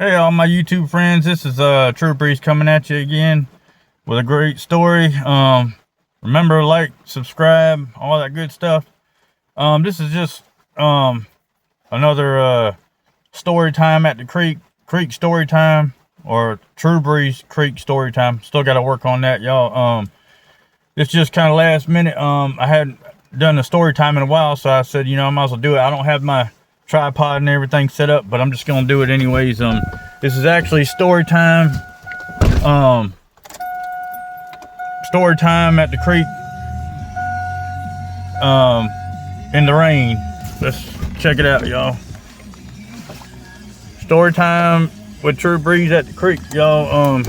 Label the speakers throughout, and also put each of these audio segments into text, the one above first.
Speaker 1: Hey, all my YouTube friends, this is Truebreeze coming at you again with a great story. Remember, like, subscribe, all that good stuff. This is just another story time at the creek story time, or Truebreeze Creek story time. Still got to work on that, y'all. It's just kind of last minute. I hadn't done a story time in a while, so I said, I might as well do it. I don't have my tripod and everything set up, but I'm just gonna do it anyways. This is actually story time. Story time at the creek. In the rain. Let's check it out, y'all. Story time with Truebreeze at the creek, y'all.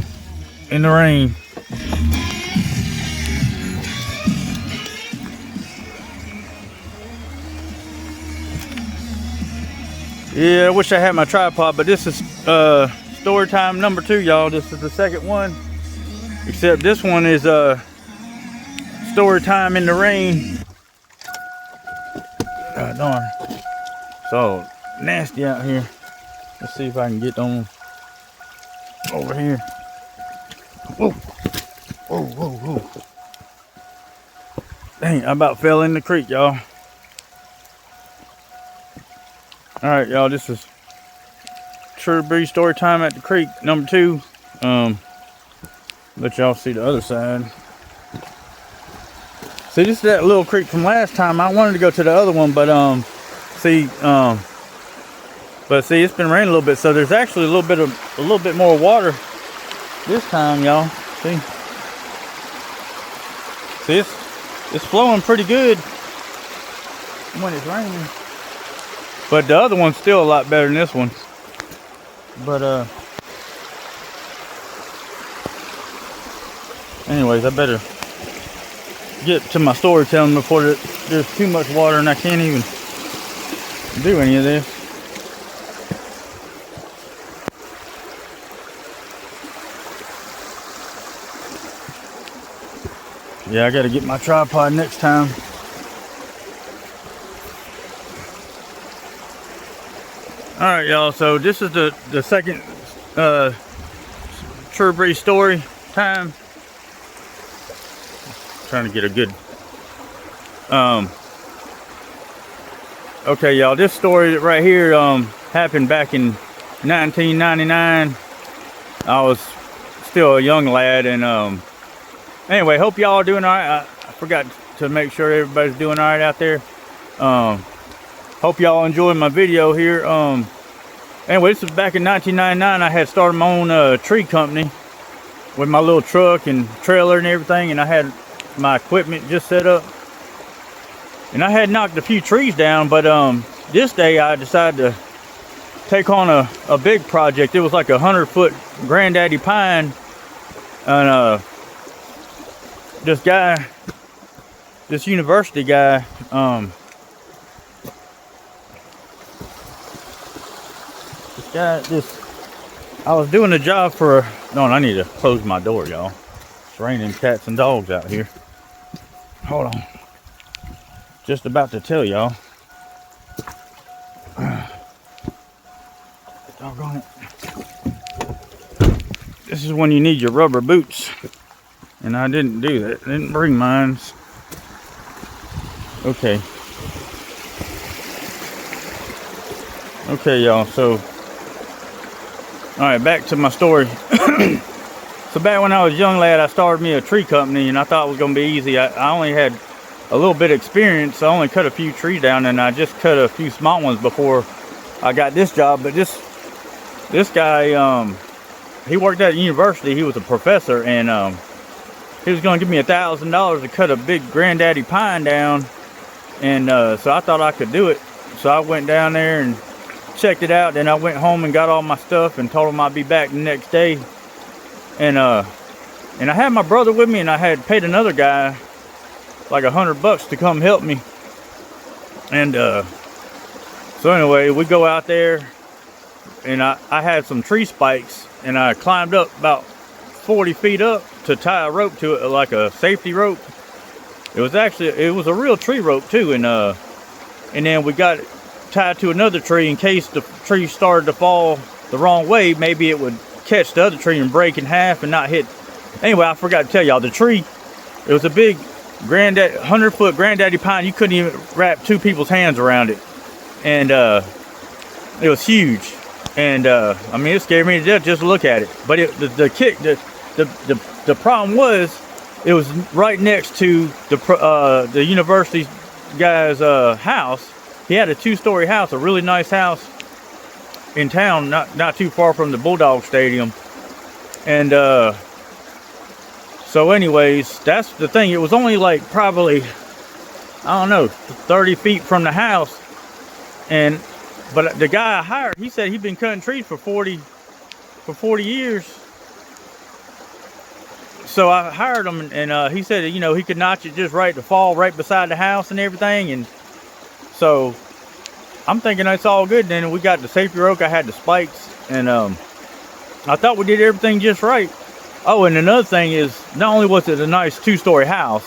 Speaker 1: In the rain. Yeah, I wish I had my tripod, but this is story time number 2, y'all. This is the second one, except this one is story time in the rain. God darn, it's all nasty out here. Let's see if I can get on over here. Whoa, whoa, whoa, whoa! Dang, I about fell in the creek, y'all. All right, y'all, this is Truebreeze story time at the creek number 2. Let y'all see the other side. See, this is that little creek from last time. I wanted to go to the other one, but see, it's been raining a little bit, so there's actually a little bit more water this time, y'all. See, it's flowing pretty good when it's raining. But the other one's still a lot better than this one. But anyways, I better get to my storytelling before there's too much water and I can't even do any of this. Yeah, I gotta get my tripod next time. All right, y'all, so this is the second Truebreeze story time. Trying to get a good okay, y'all, this story right here happened back in 1999. I was still a young lad, and anyway, hope y'all are doing all right. I forgot to make sure everybody's doing all right out there. Hope y'all enjoyed my video here. Anyway, this was back in 1999. I had started my own tree company with my little truck and trailer and everything, and I had my equipment just set up. And I had knocked a few trees down, but this day I decided to take on a big project. It was like a 100-foot granddaddy pine, and this university guy, I was doing a job for I need to close my door, y'all. It's raining cats and dogs out here. Hold on. Just about to tell y'all. Doggone it. This is when you need your rubber boots. And I didn't do that. I didn't bring mine. Okay. Okay, y'all, so alright, back to my story. So back when I was a young lad, I started me a tree company, and I thought it was going to be easy. I only had a little bit of experience. I only cut a few trees down, and I just cut a few small ones before I got this job. But this guy, he worked at a university. He was a professor, and he was going to give me $1,000 to cut a big granddaddy pine down. And so I thought I could do it. So I went down there and checked it out. Then I went home and got all my stuff and told him I'd be back the next day. And I had my brother with me, and I had paid another guy like $100 to come help me. And so anyway, we go out there, and I had some tree spikes, and I climbed up about 40 feet up to tie a rope to it, like a safety rope. It was a real tree rope too, and then we got it tied to another tree in case the tree started to fall the wrong way, maybe it would catch the other tree and break in half and not hit. Anyway, I forgot to tell y'all, the tree, it was a big 100-foot granddaddy pine. You couldn't even wrap two people's hands around it. And it was huge. And I mean, it scared me to death just to look at it. But the problem was, it was right next to the university guy's house. He had a 2-story house, a really nice house in town, not too far from the Bulldog Stadium. And so anyways, that's the thing. It was only like probably, I don't know, 30 feet from the house. But the guy I hired, he said he'd been cutting trees for 40 years. So I hired him, and he said, you know, he could notch it just right to fall right beside the house and everything. And so I'm thinking that's all good. Then we got the safety rope. I had the spikes, and I thought we did everything just right. Oh, and another thing is, not only was it a nice 2-story house,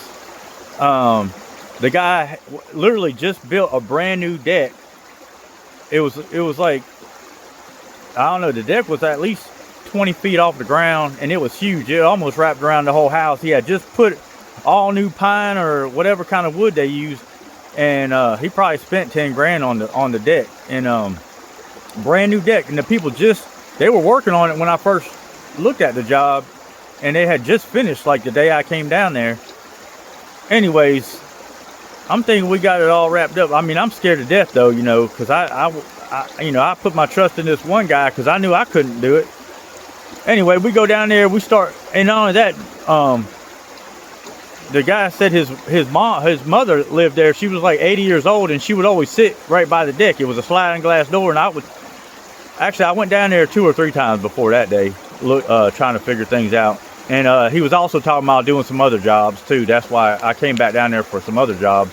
Speaker 1: the guy literally just built a brand new deck. It was like, I don't know, the deck was at least 20 feet off the ground, and it was huge. It almost wrapped around the whole house. He had just put all new pine or whatever kind of wood they used, and he probably spent 10 grand on the deck. And brand new deck, and the people they were working on it when I first looked at the job, and they had just finished like the day I came down there. Anyways, I'm thinking we got it all wrapped up. I mean, I'm scared to death though, you know, because I put my trust in this one guy because I knew I couldn't do it. Anyway, we go down there, we start, and not only that, the guy said his mother lived there. She was like 80 years old, and she would always sit right by the deck. It was a sliding glass door, and I went down there 2 or 3 times before that day, trying to figure things out. And he was also talking about doing some other jobs too. That's why I came back down there for some other jobs.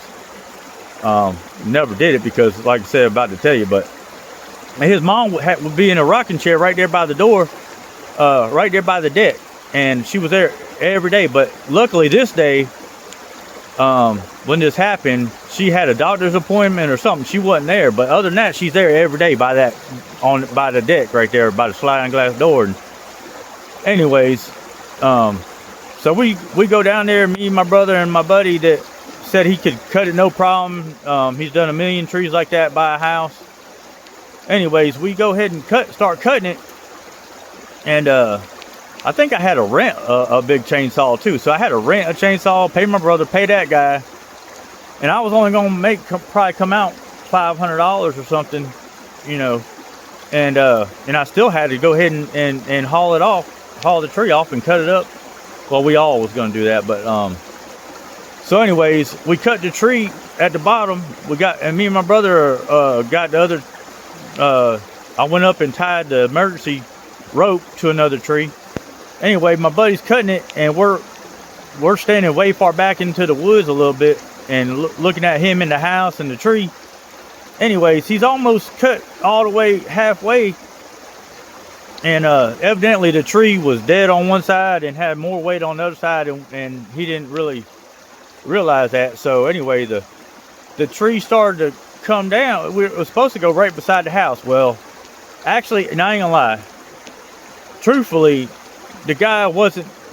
Speaker 1: Never did it because, like I said, about to tell you, but his mom would be in a rocking chair right there by the door, right there by the deck, and she was there every day. But luckily this day, when this happened, she had a doctor's appointment or something. She wasn't there, but other than that, she's there every day by the deck right there by the sliding glass door. And anyways, so we go down there, me, my brother, and my buddy that said he could cut it no problem. He's done 1 million trees like that by a house. Anyways, we go ahead and start cutting it, and I think I had to rent a big chainsaw too. So I had to rent a chainsaw, pay my brother, pay that guy, and I was only gonna probably come out $500 or something, you know, and I still had to go ahead and haul the tree off and cut it up. Well, we all was gonna do that, but so anyways, we cut the tree at the bottom. And me and my brother got the other. I went up and tied the emergency rope to another tree. Anyway, my buddy's cutting it, and we're standing way far back into the woods a little bit, and looking at him in the house and the tree. Anyways, he's almost cut all the way halfway. And evidently the tree was dead on one side and had more weight on the other side, and he didn't really realize that. So anyway, the tree started to come down. We were supposed to go right beside the house. Well, actually, and I ain't gonna lie, truthfully, the guy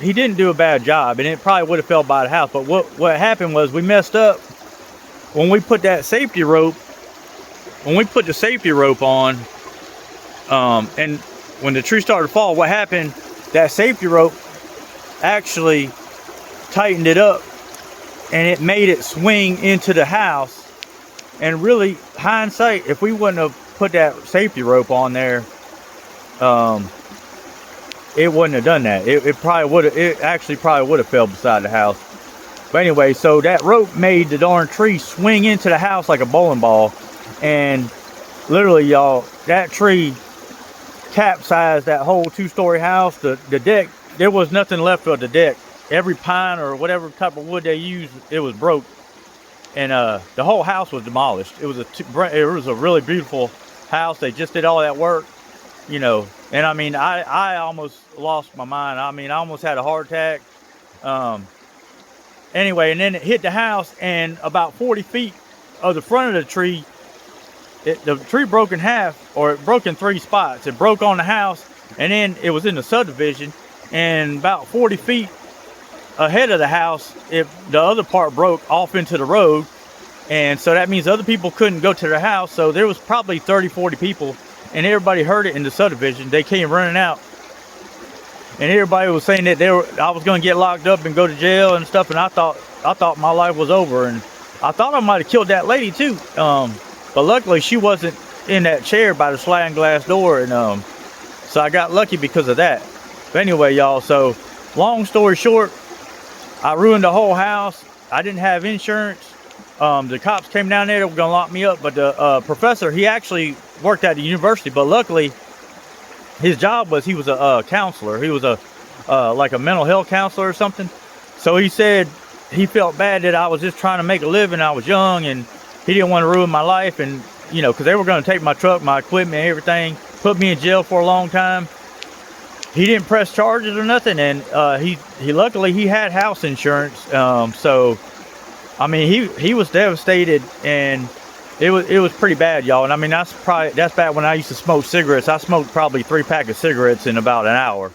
Speaker 1: he didn't do a bad job, and it probably would have fell by the house. But what happened was we messed up when we put that safety rope. When we put the safety rope on, and when the tree started to fall, what happened, that safety rope actually tightened it up, and it made it swing into the house. And really, hindsight, if we wouldn't have put that safety rope on there, it wouldn't have done that. It actually probably would have fell beside the house. But anyway, so that rope made the darn tree swing into the house like a bowling ball. And literally, y'all, that tree capsized that whole 2-story house. The deck, there was nothing left of the deck. Every pine or whatever type of wood they used, it was broke. And the whole house was demolished. It was a really beautiful house. They just did all that work, you know. And I mean, I almost lost my mind. I mean, I almost had a heart attack. Anyway, and then it hit the house, and about 40 feet of the front of the tree the tree broke in half, or it broke in 3 spots. It broke on the house, and then it was in the subdivision, and about 40 feet ahead of the house, the other part broke off into the road. And so that means other people couldn't go to their house. So there was probably 30-40 people, and everybody heard it in the subdivision. They came running out, and everybody was saying that I was going to get locked up and go to jail and stuff. And I thought my life was over, and I thought I might have killed that lady too. But luckily she wasn't in that chair by the sliding glass door, and so I got lucky because of that. But anyway, y'all, so long story short, I ruined the whole house. I didn't have insurance. The cops came down there, they were gonna lock me up, but the professor, he actually worked at the university, but luckily his job was, he was a counselor. He was like a mental health counselor or something. So he said he felt bad that I was just trying to make a living. I was young, and he didn't want to ruin my life, and you know, because they were going to take my truck, my equipment, everything, put me in jail for a long time. He didn't press charges or nothing, and he luckily he had house insurance. So I mean, he was devastated, and it was pretty bad, y'all. And I mean, that's back when I used to smoke cigarettes. I smoked probably 3 packs of cigarettes in about an hour.